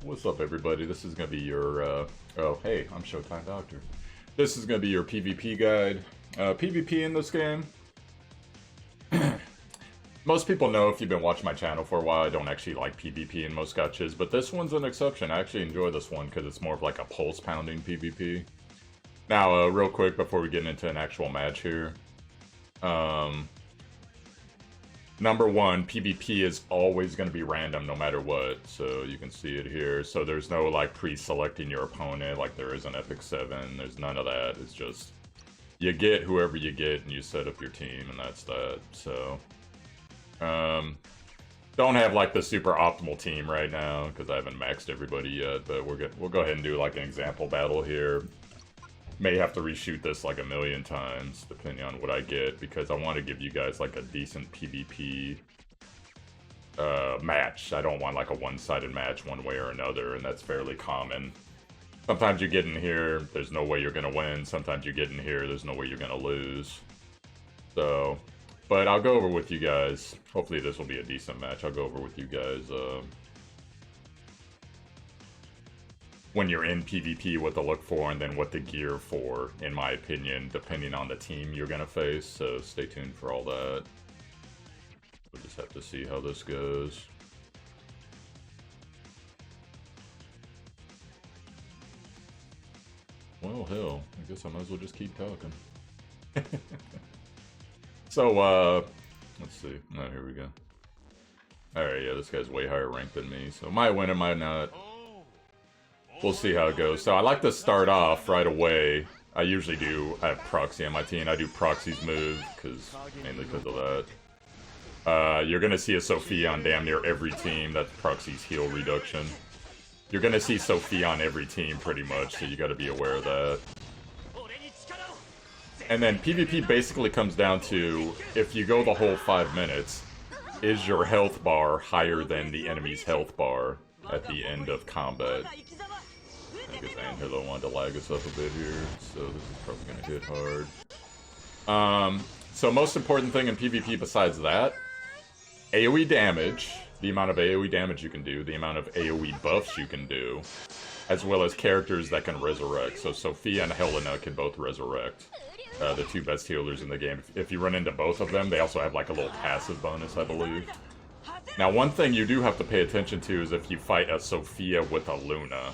What's up, everybody? This is gonna be your, oh, hey, I'm Showtime Doctor. This is gonna be your PvP guide. PvP in this game. Most people know, if you've been watching my channel for a while, I don't actually like PvP in most gachas, but this one's an exception. I actually enjoy this one because it's more of like a pulse-pounding PvP. Now, real quick before we get into an actual match here. Number one, PvP is always going to be random no matter what, so you can see it here. So there's no like pre-selecting your opponent like there is in Epic 7. There's none of that. It's just you get whoever you get and you set up your team, and that's that. So don't have like the super optimal team right now because I haven't maxed everybody yet, but we'll go ahead and do like an example battle here. May have to reshoot this like a million times, depending on what I get, because I want to give you guys like a decent PvP match. I don't want like a one-sided match one way or another, and that's fairly common. Sometimes you get in here, there's no way you're going to win. Sometimes you get in here, there's no way you're going to lose. So, but I'll go over with you guys. Hopefully this will be a decent match. I'll go over with you guys when you're in PvP, what to look for, and then what to gear for, in my opinion, depending on the team you're gonna face, so stay tuned for all that. We'll just have to see how this goes. Well, hell, I guess I might as well just keep talking. So, let's see. Oh, here we go. Alright, yeah, this guy's way higher ranked than me, so might win, it might not. We'll see how it goes. So I like to start off right away. I usually do. I have Proxy on my team. I do Proxy's move, mainly because of that. You're going to see a Sophia on damn near every team. That's Proxy's heal reduction. You're going to see Sophia on every team pretty much, so you got to be aware of that. And then PvP basically comes down to, if you go the whole 5 minutes, is your health bar higher than the enemy's health bar at the end of combat? I guess Angelo wanted to lag us up a bit here, so this is probably going to hit hard. So most important thing in PvP besides that, AoE damage, the amount of AoE damage you can do, the amount of AoE buffs you can do, as well as characters that can resurrect. So Sophia and Helena can both resurrect, the two best healers in the game. If you run into both of them, they also have like a little passive bonus, I believe. Now, one thing you do have to pay attention to is if you fight a Sophia with a Luna,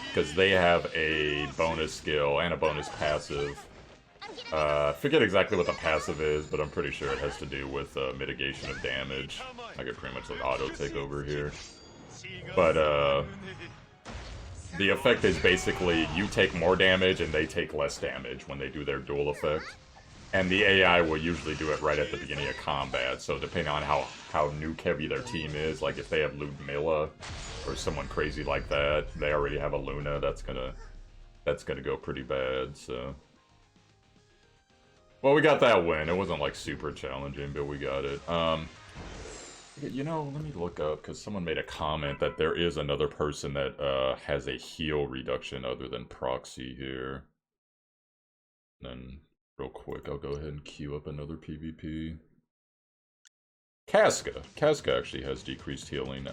because they have a bonus skill and a bonus passive. I forget exactly what the passive is, but I'm pretty sure it has to do with mitigation of damage. I could pretty much like auto take over here. But the effect is basically you take more damage and they take less damage when they do their dual effect. And the AI will usually do it right at the beginning of combat, so depending on how nuke heavy their team is, like if they have Ludmilla or someone crazy like that, they already have a Luna, that's gonna go pretty bad, so. Well, we got that win. It wasn't like super challenging, but we got it. You know, let me look up, because someone made a comment that there is another person that has a heal reduction other than Proxy here. Then, real quick, I'll go ahead and queue up another PvP. Casca. Casca actually has decreased healing.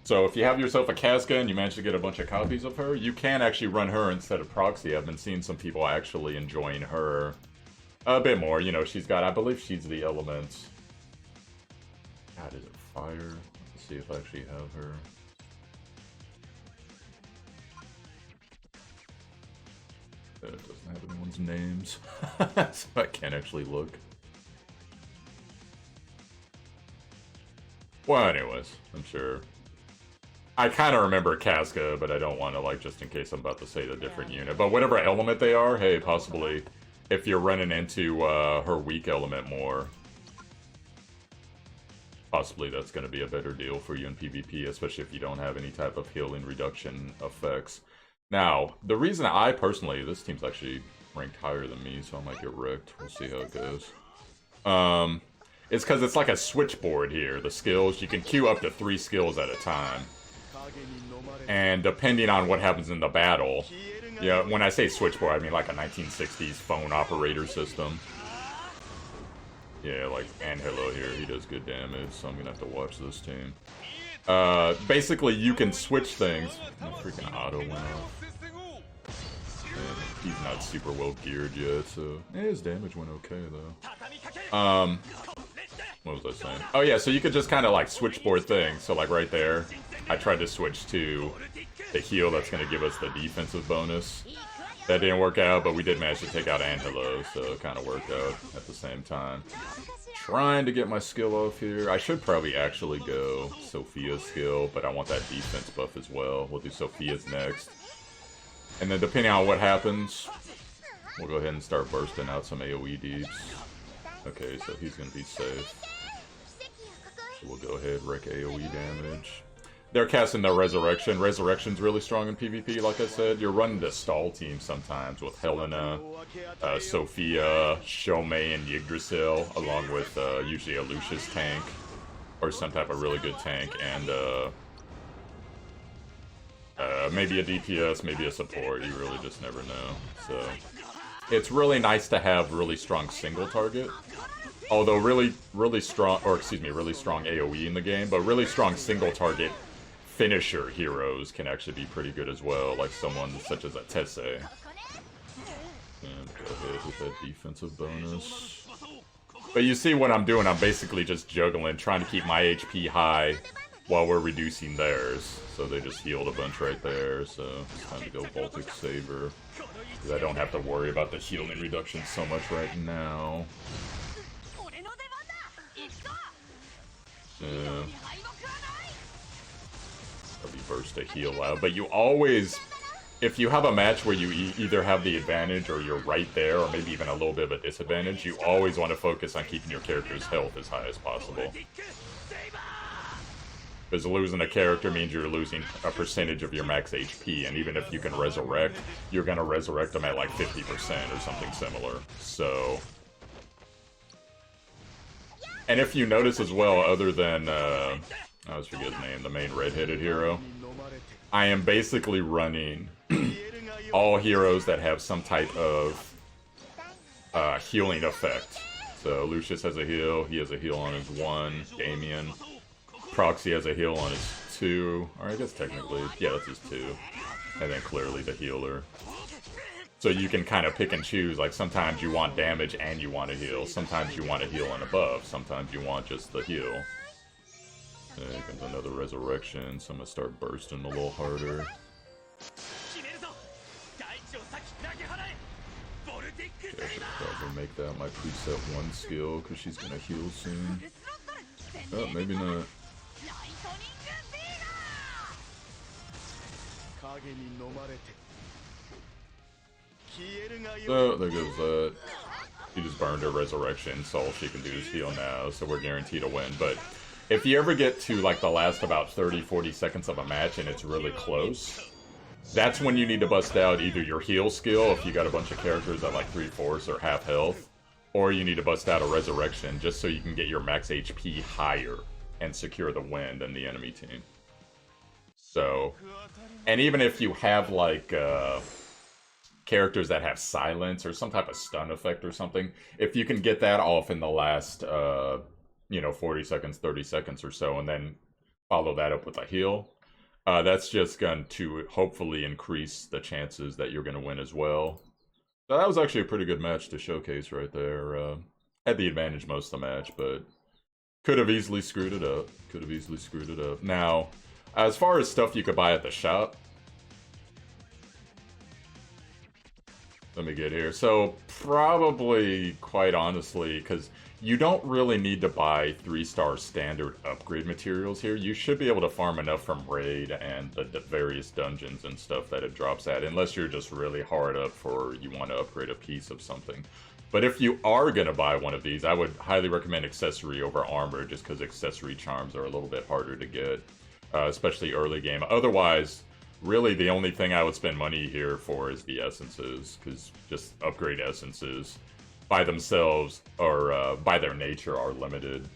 So if you have yourself a Casca and you manage to get a bunch of copies of her, you can actually run her instead of Proxy. I've been seeing some people actually enjoying her a bit more. You know, she's got, I believe she's the element. God, is it fire? Let's see if I actually have her. It doesn't have anyone's names, so I can't actually look. Well, anyways, I'm sure. I kind of remember Casca, but I don't want to, like, just in case I'm about to say the different unit. But whatever element they are, hey, possibly, if you're running into her weak element more, possibly that's going to be a better deal for you in PvP, especially if you don't have any type of healing reduction effects. Now, the reason I personally, this team's actually ranked higher than me, so I might get wrecked. We'll see how it goes. It's because it's like a switchboard here. The skills, you can queue up to 3 skills at a time. And depending on what happens in the battle, yeah, when I say switchboard, I mean like a 1960s phone operator system. Yeah, like Angelo here, he does good damage, so I'm gonna have to watch this team. Basically, you can switch things. My freaking auto went off. And he's not super well geared yet, so his damage went okay though. What was I saying? Oh yeah, so you could just kind of like switchboard things. So like right there, I tried to switch to the heal that's going to give us the defensive bonus. That didn't work out, but we did manage to take out Angelo, so it kind of worked out at the same time. Trying to get my skill off here. I should probably actually go Sophia's skill, but I want that defense buff as well. We'll do Sophia's next. And then depending on what happens, we'll go ahead and start bursting out some AoE deeps. Okay, so he's going to be safe. So we'll go ahead and wreck AoE damage. They're casting their Resurrection. Resurrection's really strong in PvP, like I said. You're running the stall team sometimes with Helena, Sophia, Shomei, and Yggdrasil, along with usually a Lucius tank, or some type of really good tank, and maybe a DPS, maybe a support. You really just never know. So it's really nice to have really strong single target. Although really strong, or excuse me, really strong AoE in the game, but really strong single target finisher heroes can actually be pretty good as well, like someone such as a Tesse. And go ahead with that defensive bonus. But you see what I'm doing, I'm basically just juggling, trying to keep my HP high while we're reducing theirs. So they just healed a bunch right there, so it's time to go Baltic Saber. Because I don't have to worry about the healing reduction so much right now. Yeah. Probably burst a heal out, but you always, if you have a match where you either have the advantage or you're right there, or maybe even a little bit of a disadvantage, you always want to focus on keeping your character's health as high as possible. Because losing a character means you're losing a percentage of your max HP, and even if you can resurrect, you're going to resurrect them at like 50% or something similar. So... And if you notice as well, other than, I always forget his name, the main red-headed hero, I am basically running all heroes that have some type of healing effect. So Lucius has a heal, he has a heal on his 1, Damien. Proxy has a heal on his 2, or I guess technically, yeah, that's his 2. And then clearly the healer. So you can kind of pick and choose, like sometimes you want damage and you want to heal, sometimes you want to heal and above, sometimes you want just the heal. There comes another resurrection, so I'm going to start bursting a little harder. Okay, I should probably make that my preset 1 skill, because she's going to heal soon. Oh, maybe not. So, there goes that. She just burned her resurrection, so all she can do is heal now, so we're guaranteed to win. But if you ever get to like the last about 30-40 seconds of a match and it's really close, that's when you need to bust out either your heal skill, if you got a bunch of characters at like 3/4 or half health, or you need to bust out a resurrection just so you can get your max HP higher and secure the win than the enemy team. So, and even if you have like, characters that have silence or some type of stun effect or something, if you can get that off in the last, 40 seconds, 30 seconds or so, and then follow that up with a heal, that's just going to hopefully increase the chances that you're going to win as well. So that was actually a pretty good match to showcase right there. Had the advantage most of the match, but could have easily screwed it up. Now, as far as stuff you could buy at the shop, let me get here. So, probably, quite honestly, because you don't really need to buy 3-star standard upgrade materials here. You should be able to farm enough from Raid and the various dungeons and stuff that it drops at, unless you're just really hard up for you want to upgrade a piece of something. But if you are going to buy one of these, I would highly recommend accessory over armor, just because accessory charms are a little bit harder to get, especially early game. Otherwise, really, the only thing I would spend money here for is the essences, because just upgrade essences by themselves, or by their nature, are limited.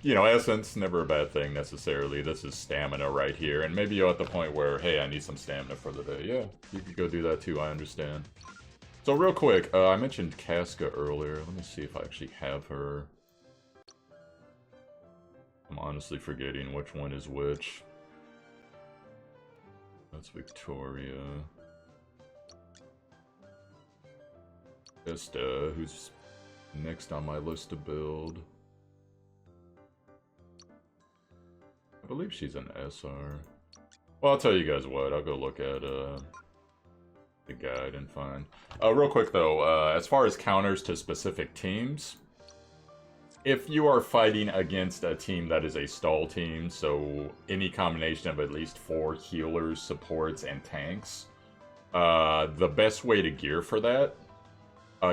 Essence, never a bad thing necessarily. This is stamina right here, and maybe you're at the point where, hey, I need some stamina for the day. Yeah, you could go do that too, I understand. So real quick, I mentioned Casca earlier. Let me see if I actually have her. I'm honestly forgetting which one is which. That's Victoria. Vista, who's next on my list to build. I believe she's an SR. Well, I'll tell you guys what, I'll go look at the guide and find. Real quick though, as far as counters to specific teams, if you are fighting against a team that is a stall team, so any combination of at least 4 healers, supports, and tanks, the best way to gear for that,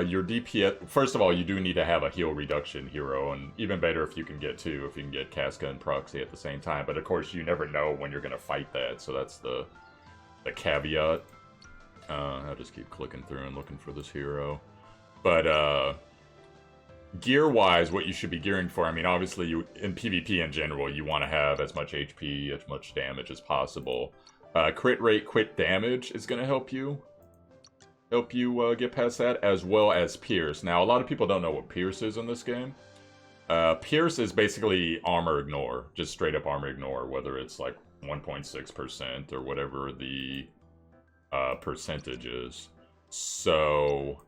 your DPS, first of all, you do need to have a heal reduction hero, and even better if you can get 2, if you can get Casca and Proxy at the same time, but of course you never know when you're going to fight that, so that's the caveat. I'll just keep clicking through and looking for this hero. But, gear-wise, what you should be gearing for, I mean, obviously, in PvP in general, you want to have as much HP, as much damage as possible. Crit rate, crit damage is going to help you get past that, as well as Pierce. Now, a lot of people don't know what Pierce is in this game. Pierce is basically armor ignore, just straight up armor ignore, whether it's like 1.6% or whatever the percentage is. So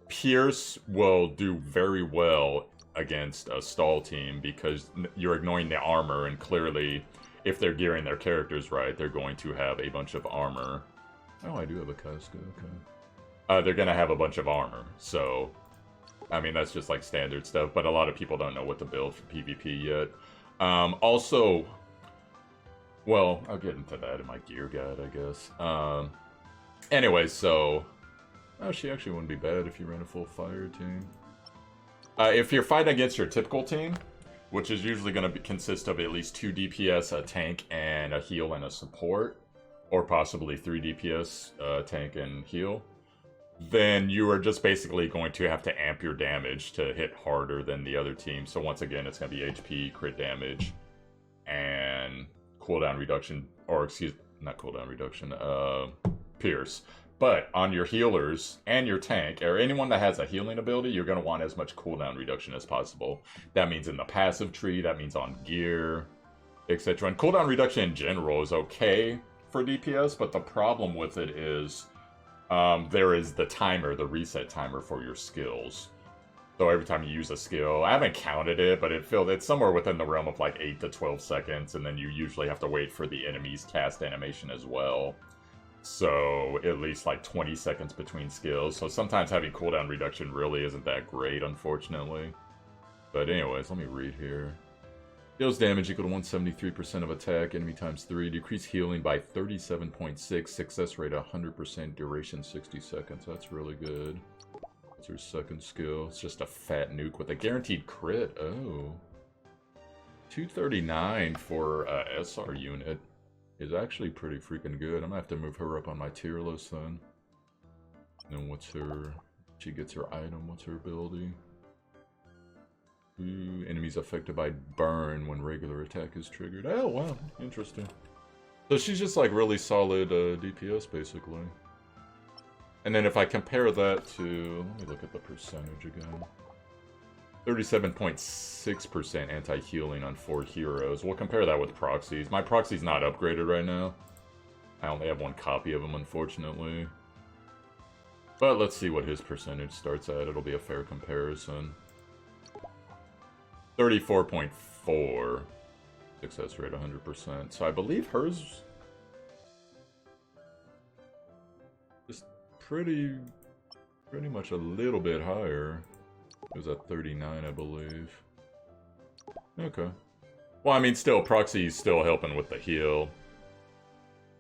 Pierce will do very well against a stall team because you're ignoring the armor, and clearly if they're gearing their characters right, they're going to have a bunch of armor. Oh, I do have a Casca, okay. They're gonna have a bunch of armor, so I mean that's just like standard stuff, but a lot of people don't know what to build for PvP yet. Also, well, I'll get into that in my gear guide, I guess. Anyway, so she actually wouldn't be bad if you ran a full fire team. If you're fighting against your typical team, which is usually going to consist of at least 2 DPS, a tank, and a heal and a support, or possibly 3 DPS, tank, and heal, then you are just basically going to have to amp your damage to hit harder than the other team. So once again, it's going to be HP, crit damage, and cooldown reduction, or excuse, not cooldown reduction, Pierce. But on your healers and your tank, or anyone that has a healing ability, you're going to want as much cooldown reduction as possible. That means in the passive tree, that means on gear, etc. And cooldown reduction in general is okay for DPS, but the problem with it is there is the timer, the reset timer for your skills. So every time you use a skill, I haven't counted it, but it's somewhere within the realm of like 8 to 12 seconds, and then you usually have to wait for the enemy's cast animation as well. So at least like 20 seconds between skills. So sometimes having cooldown reduction really isn't that great, unfortunately. But anyways, let me read here. Deals damage equal to 173% of attack, enemy times 3. Decrease healing by 37.6. Success rate 100%. Duration 60 seconds. That's really good. That's her second skill. It's just a fat nuke with a guaranteed crit. Oh. 239 for a SR unit is actually pretty freaking good. I'm gonna have to move her up on my tier list then. And then what's her... She gets her item. What's her ability? Ooh, enemies affected by burn when regular attack is triggered. Oh, wow. Interesting. So she's just like really solid DPS, basically. And then if I compare that to... Let me look at the percentage again. 37.6% anti-healing on 4 heroes. We'll compare that with proxies. My proxy's not upgraded right now. I only have 1 copy of him, unfortunately. But let's see what his percentage starts at. It'll be a fair comparison. 34.4. Success rate 100%. So I believe hers... is pretty much a little bit higher. It was at 39, I believe. Okay. Well, I mean, still, Proxy's still helping with the heal.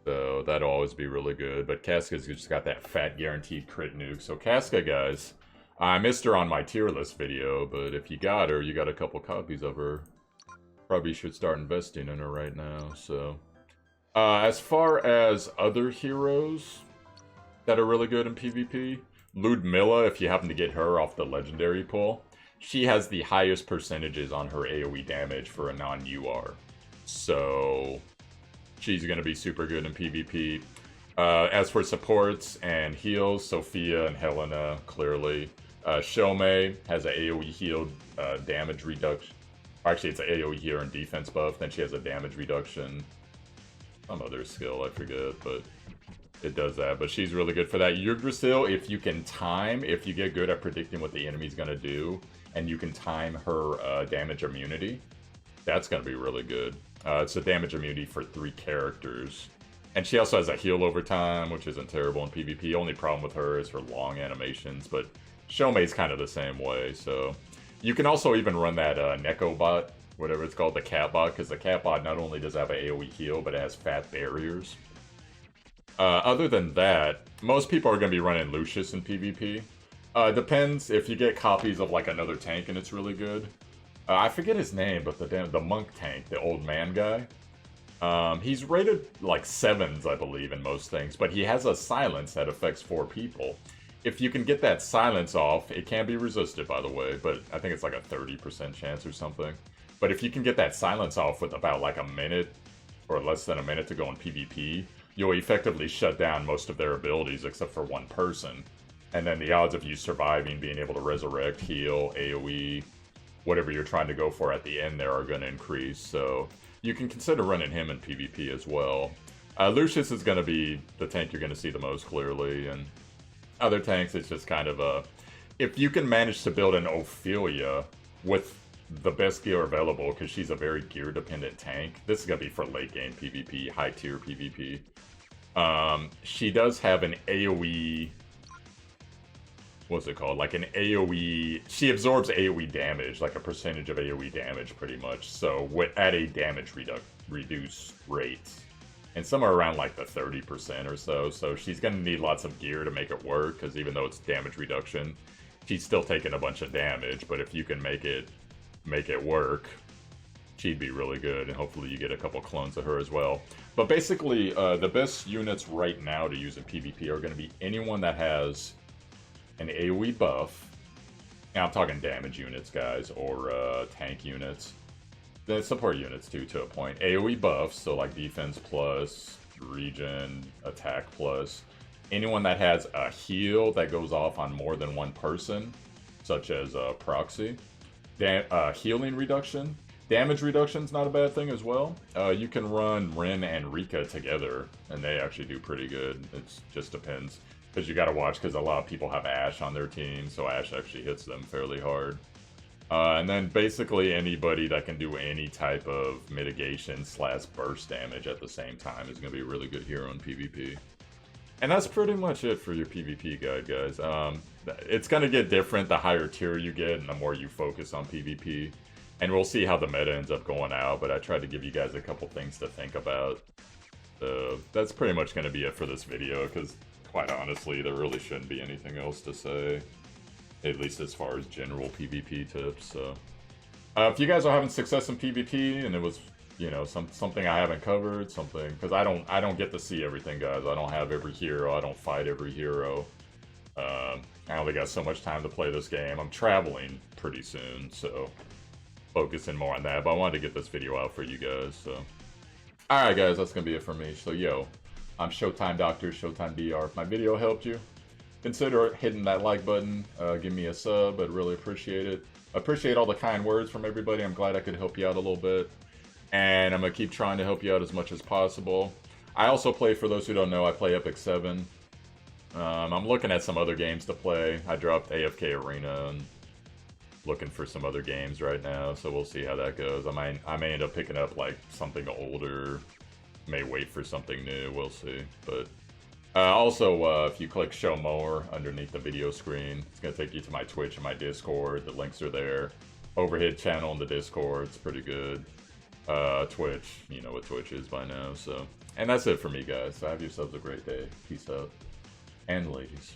So, that'll always be really good. But Casca's just got that fat guaranteed crit nuke. So, Casca, guys, I missed her on my tier list video, but if you got her, you got a couple copies of her. Probably should start investing in her right now, so... as far as other heroes that are really good in PvP... Ludmilla, if you happen to get her off the legendary pool, she has the highest percentages on her AoE damage for a non-UR. So, she's going to be super good in PvP. As for supports and heals, Sophia and Helena, clearly. Shomei has an AoE heal damage reduction. Actually, it's an AoE here and defense buff. Then she has a damage reduction. Some other skill, I forget, but it does that. But she's really good for that. Yggdrasil, if you can time, if you get good at predicting what the enemy's going to do, and you can time her damage immunity, that's going to be really good. It's a damage immunity for 3 characters. And she also has a heal over time, which isn't terrible in PvP. Only problem with her is her long animations, but Showmade's kind of the same way, so... You can also even run that Neko bot, whatever it's called, the cat bot, because the cat bot not only does have an AoE heal, but it has fat barriers. Other than that, most people are going to be running Lucius in PvP. Depends if you get copies of like another tank and it's really good. I forget his name, but the monk tank, the old man guy. He's rated like 7s, I believe, in most things, but he has a silence that affects 4 people. If you can get that silence off, it can be resisted, by the way, but I think it's like a 30% chance or something. But if you can get that silence off with about like a minute or less than a minute to go in PvP, you'll effectively shut down most of their abilities except for 1 person. And then the odds of you surviving, being able to resurrect, heal, AoE, whatever you're trying to go for at the end there are going to increase. So you can consider running him in PvP as well. Lucius is going to be the tank you're going to see the most clearly, and other tanks, it's just kind of a... If you can manage to build an Ophelia with the best gear available, because she's a very gear-dependent tank, this is going to be for late-game PvP, high-tier PvP. She does have an AoE... What's it called? Like an AoE... She absorbs AoE damage, like a percentage of AoE damage, pretty much. So, at a damage reduced rate. And somewhere around like the 30% or so. So she's going to need lots of gear to make it work, because even though it's damage reduction, she's still taking a bunch of damage. But if you can make it work, she'd be really good. And hopefully you get a couple clones of her as well. But basically, the best units right now to use in PvP are going to be anyone that has an AoE buff. Now I'm talking damage units, guys, or tank units. The support units too, to a point. AoE buffs, so like defense plus, regen, attack plus. Anyone that has a heal that goes off on more than 1 person, such as proxy. Healing reduction. Damage reduction's not a bad thing as well. You can run Rin and Rika together, and they actually do pretty good. It just depends. Because you gotta watch, because a lot of people have Ashe on their team, so Ashe actually hits them fairly hard. And then basically anybody that can do any type of mitigation / burst damage at the same time is going to be a really good hero in PvP. And that's pretty much it for your PvP guide, guys. It's going to get different the higher tier you get and the more you focus on PvP. And we'll see how the meta ends up going out, but I tried to give you guys a couple things to think about. So that's pretty much going to be it for this video, because quite honestly, there really shouldn't be anything else to say. At least as far as general PvP tips, so... if you guys are having success in PvP, and it was, you know, something I haven't covered, something... Because I don't get to see everything, guys. I don't have every hero, I don't fight every hero. I only got so much time to play this game. I'm traveling pretty soon, so... Focusing more on that, but I wanted to get this video out for you guys, so... Alright guys, that's gonna be it for me. So yo, I'm Showtimedr, Showtimedr. If my video helped you, consider hitting that like button, give me a sub, I'd really appreciate it. I appreciate all the kind words from everybody. I'm glad I could help you out a little bit. And I'm going to keep trying to help you out as much as possible. I also play, for those who don't know, I play Epic 7. I'm looking at some other games to play. I dropped AFK Arena and looking for some other games right now, so we'll see how that goes. I may end up picking up like something older, may wait for something new, we'll see. But also, if you click show more underneath the video screen, it's going to take you to my Twitch and my Discord. The links are there. Overhit channel in the Discord, it's pretty good. Twitch, you know what Twitch is by now, so. And that's it for me, guys. So have yourselves a great day. Peace out. And ladies.